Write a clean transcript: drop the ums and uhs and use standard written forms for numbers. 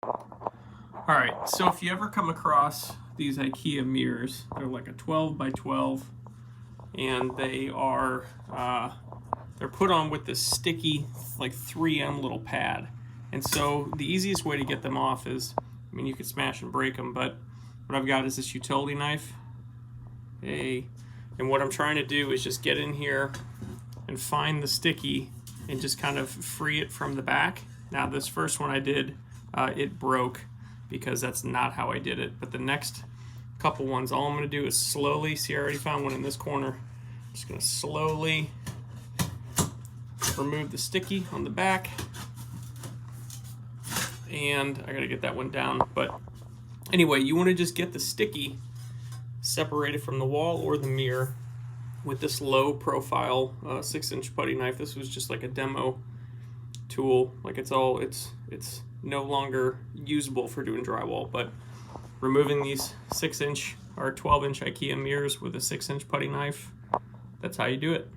Alright, so if you ever come across these IKEA mirrors, they're like a 12 by 12, and they are they're put on with this sticky like 3M little pad. And so the easiest way to get them off is, I mean, you could smash and break them, but what I've got is this utility knife. And what I'm trying to do is just get in here and find the sticky and just kind of free it from the back. Now this first one I did, it broke because that's not how I did it. But the next couple ones, all I'm going to do is slowly, see I already found one in this corner, I'm just going to slowly remove the sticky on the back. And I got to get that one down. But anyway, you want to just get the sticky separated from the wall or the mirror with this low profile 6-inch putty knife. This was just like a demo tool. Like it's no longer usable for doing drywall, but removing these 6-inch or 12-inch IKEA mirrors with a 6-inch putty knife, that's how you do it.